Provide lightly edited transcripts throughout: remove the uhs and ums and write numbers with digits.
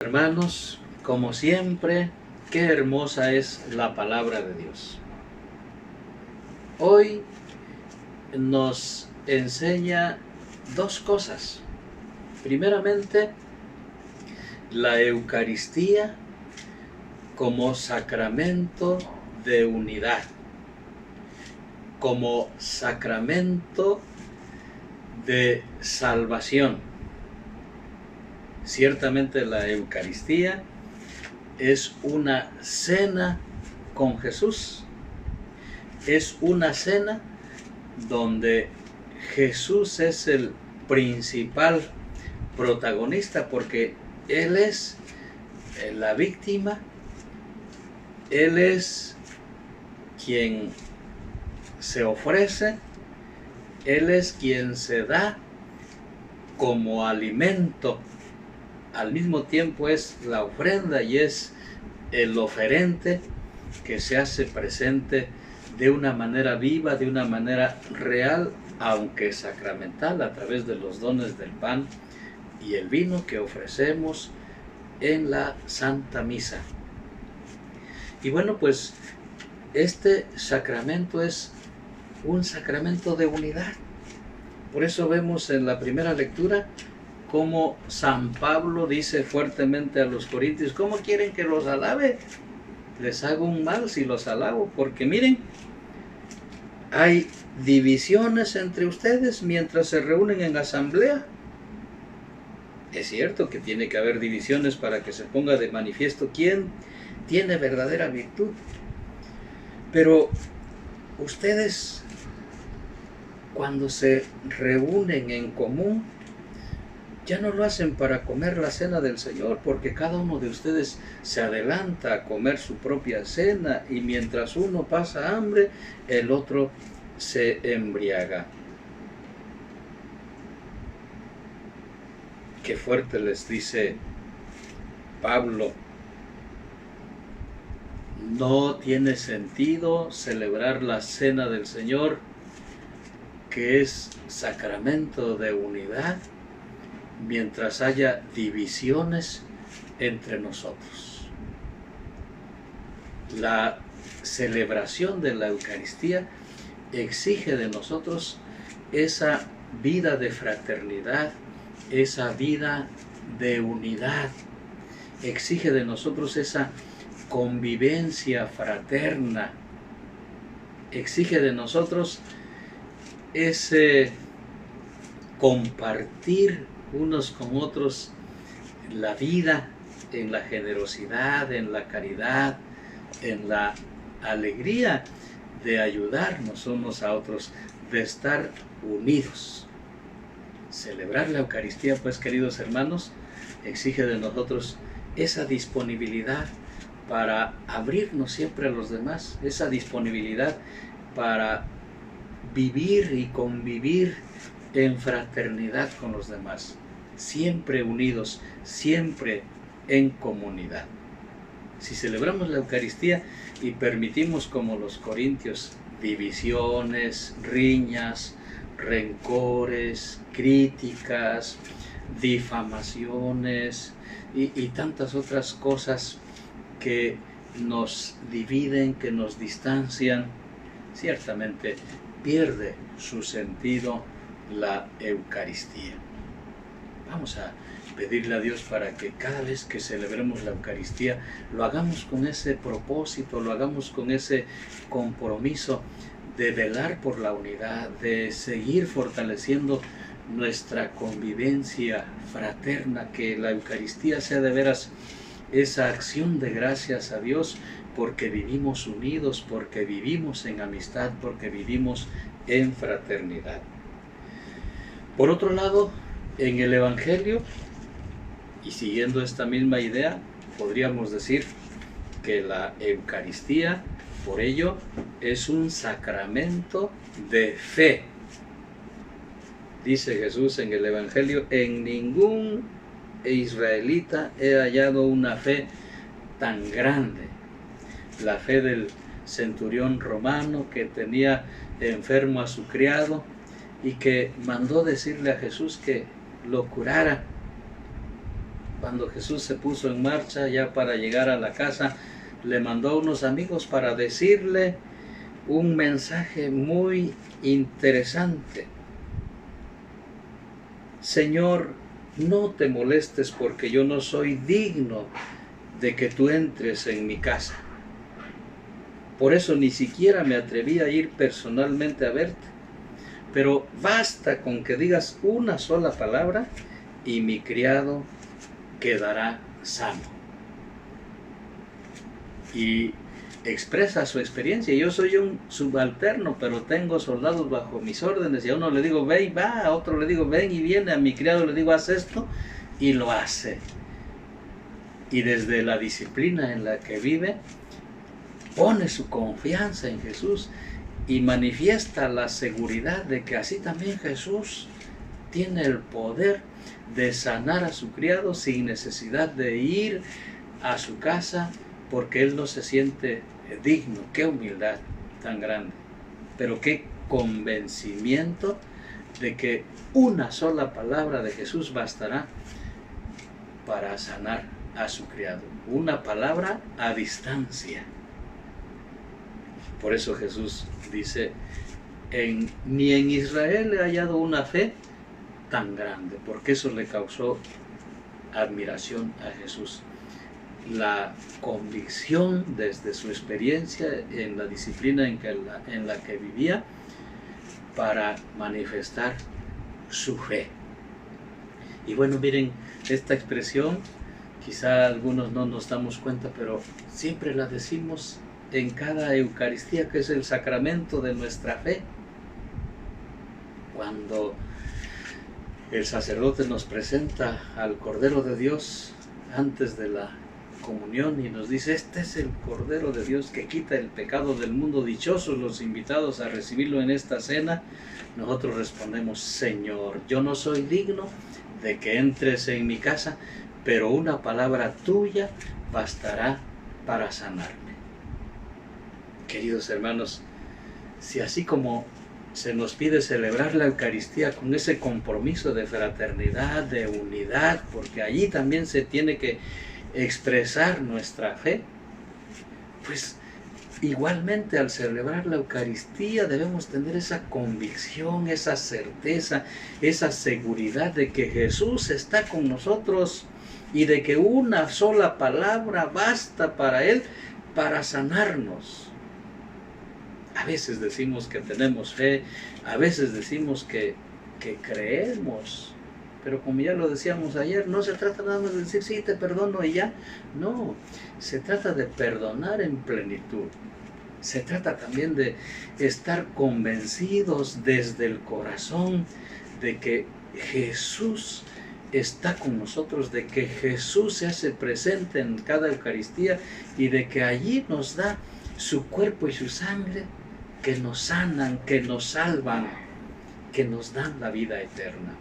Hermanos, como siempre, qué hermosa es la palabra de Dios. Hoy nos enseña dos cosas. Primeramente, la Eucaristía como sacramento de unidad, como sacramento de salvación. Ciertamente la Eucaristía es una cena con Jesús. Es una cena donde Jesús es el principal protagonista porque Él es la víctima, Él es quien se ofrece, Él es quien se da como alimento. Al mismo tiempo es la ofrenda y es el oferente que se hace presente de una manera viva, de una manera real, aunque sacramental, a través de los dones del pan y el vino que ofrecemos en la Santa Misa. Y bueno, pues este sacramento es un sacramento de unidad. Por eso vemos en la primera lectura como San Pablo dice fuertemente a los corintios: ¿cómo quieren que los alabe? Les hago un mal si los alabo, porque miren, hay divisiones entre ustedes mientras se reúnen en asamblea. Es cierto que tiene que haber divisiones para que se ponga de manifiesto quién tiene verdadera virtud, pero ustedes, cuando se reúnen en común, ya no lo hacen para comer la cena del Señor, porque cada uno de ustedes se adelanta a comer su propia cena y mientras uno pasa hambre, el otro se embriaga. Qué fuerte les dice Pablo. No tiene sentido celebrar la cena del Señor, que es sacramento de unidad, mientras haya divisiones entre nosotros. La celebración de la Eucaristía exige de nosotros esa vida de fraternidad, esa vida de unidad. Exige de nosotros esa convivencia fraterna. Exige de nosotros ese compartir unos con otros la vida en la generosidad, en la caridad, en la alegría de ayudarnos unos a otros, de estar unidos. Celebrar la Eucaristía, pues, queridos hermanos, exige de nosotros esa disponibilidad para abrirnos siempre a los demás, esa disponibilidad para vivir y convivir en fraternidad con los demás, siempre unidos, siempre en comunidad. Si celebramos la Eucaristía y permitimos, como los corintios, divisiones, riñas, rencores, críticas, difamaciones y tantas otras cosas que nos dividen, que nos distancian, ciertamente pierde su sentido la Eucaristía. Vamos a pedirle a Dios para que cada vez que celebremos la Eucaristía lo hagamos con ese propósito, lo hagamos con ese compromiso de velar por la unidad, de seguir fortaleciendo nuestra convivencia fraterna, que la Eucaristía sea de veras esa acción de gracias a Dios porque vivimos unidos, porque vivimos en amistad, porque vivimos en fraternidad. Por otro lado, en el Evangelio, y siguiendo esta misma idea, podríamos decir que la Eucaristía, por ello, es un sacramento de fe. Dice Jesús en el Evangelio: en ningún israelita he hallado una fe tan grande. La fe del centurión romano que tenía enfermo a su criado y que mandó decirle a Jesús que lo curara. cuando Jesús se puso en marcha ya para llegar a la casa, le mandó a unos amigos para decirle un mensaje muy interesante. Señor, no te molestes porque yo no soy digno de que tú entres en mi casa. Por eso ni siquiera me atreví a ir personalmente a verte. Pero basta con que digas una sola palabra y mi criado quedará sano. Y expresa su experiencia. Yo soy un subalterno, pero tengo soldados bajo mis órdenes. Y a uno le digo, ve y va, a otro le digo, ven y viene, a mi criado le digo, haz esto, y lo hace. Y desde la disciplina en la que vive, pone su confianza en Jesús y manifiesta la seguridad de que así también Jesús tiene el poder de sanar a su criado sin necesidad de ir a su casa, porque él no se siente digno. Qué humildad tan grande, pero qué convencimiento de que una sola palabra de Jesús bastará para sanar a su criado. Una palabra a distancia. Por eso Jesús dice, ni en Israel he hallado una fe tan grande, porque eso le causó admiración a Jesús. La convicción desde su experiencia en la disciplina en la que vivía para manifestar su fe. Y bueno, miren, esta expresión, quizá algunos no nos damos cuenta, pero siempre la decimos en cada Eucaristía, que es el sacramento de nuestra fe. Cuando el sacerdote nos presenta al Cordero de Dios antes de la comunión y nos dice, este es el Cordero de Dios que quita el pecado del mundo, dichosos los invitados a recibirlo en esta cena, nosotros respondemos, Señor, yo no soy digno de que entres en mi casa, pero una palabra tuya bastará para sanarme. Queridos hermanos, si así como se nos pide celebrar la Eucaristía con ese compromiso de fraternidad, de unidad, porque allí también se tiene que expresar nuestra fe, pues igualmente al celebrar la Eucaristía debemos tener esa convicción, esa certeza, esa seguridad de que Jesús está con nosotros y de que una sola palabra basta para Él para sanarnos. A veces decimos que tenemos fe, a veces decimos que creemos, pero como ya lo decíamos ayer, no se trata nada más de decir, sí, te perdono y ya. No, se trata de perdonar en plenitud. Se trata también de estar convencidos desde el corazón de que Jesús está con nosotros, de que Jesús se hace presente en cada Eucaristía y de que allí nos da su cuerpo y su sangre que nos sanan, que nos salvan, que nos dan la vida eterna.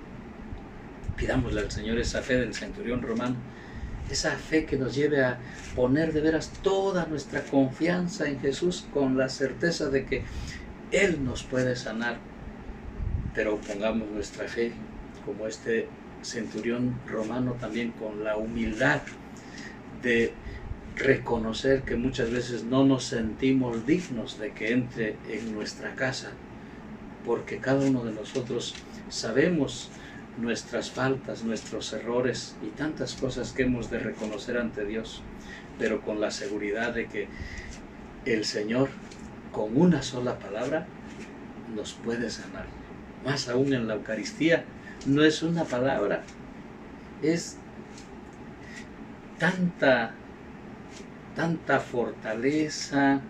Pidámosle al Señor esa fe del centurión romano, esa fe que nos lleve a poner de veras toda nuestra confianza en Jesús con la certeza de que Él nos puede sanar. Pero pongamos nuestra fe como este centurión romano también con la humildad de reconocer que muchas veces no nos sentimos dignos de que entre en nuestra casa, porque cada uno de nosotros sabemos nuestras faltas, nuestros errores y tantas cosas que hemos de reconocer ante Dios, pero con la seguridad de que el Señor con una sola palabra nos puede sanar. Más aún en la Eucaristía, no es una palabra, es tanta fortaleza,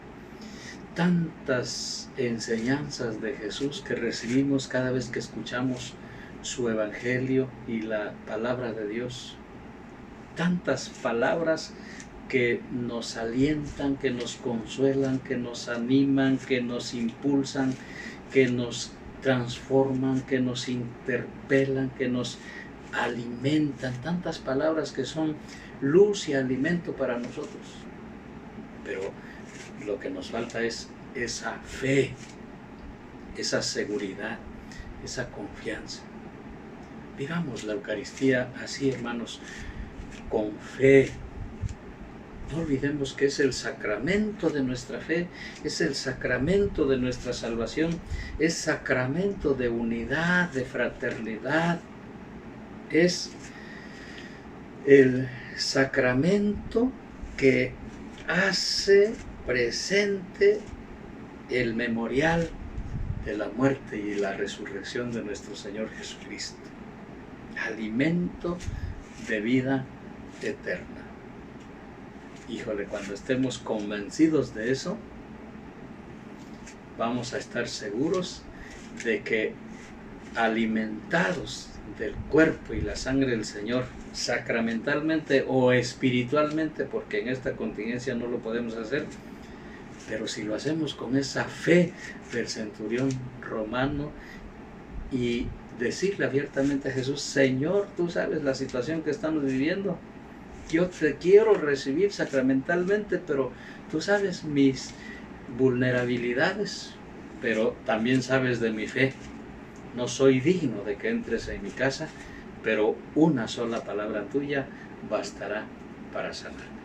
tantas enseñanzas de Jesús que recibimos cada vez que escuchamos su Evangelio y la palabra de Dios. Tantas palabras que nos alientan, que nos consuelan, que nos animan, que nos impulsan, que nos transforman, que nos interpelan, que nos alimentan. Tantas palabras que son luz y alimento para nosotros. Pero lo que nos falta es esa fe, esa seguridad, esa confianza. Vivamos la Eucaristía así, hermanos, con fe. No olvidemos que es el sacramento de nuestra fe, es el sacramento de nuestra salvación, es sacramento de unidad, de fraternidad, es el sacramento que hace presente el memorial de la muerte y la resurrección de nuestro Señor Jesucristo, alimento de vida eterna. Híjole, cuando estemos convencidos de eso, vamos a estar seguros de que alimentados del cuerpo y la sangre del Señor, sacramentalmente o espiritualmente, porque en esta contingencia no lo podemos hacer, pero si lo hacemos con esa fe del centurión romano y decirle abiertamente a Jesús: Señor, tú sabes la situación que estamos viviendo, yo te quiero recibir sacramentalmente, pero tú sabes mis vulnerabilidades, pero también sabes de mi fe. No soy digno de que entres en mi casa, pero una sola palabra tuya bastará para sanarme.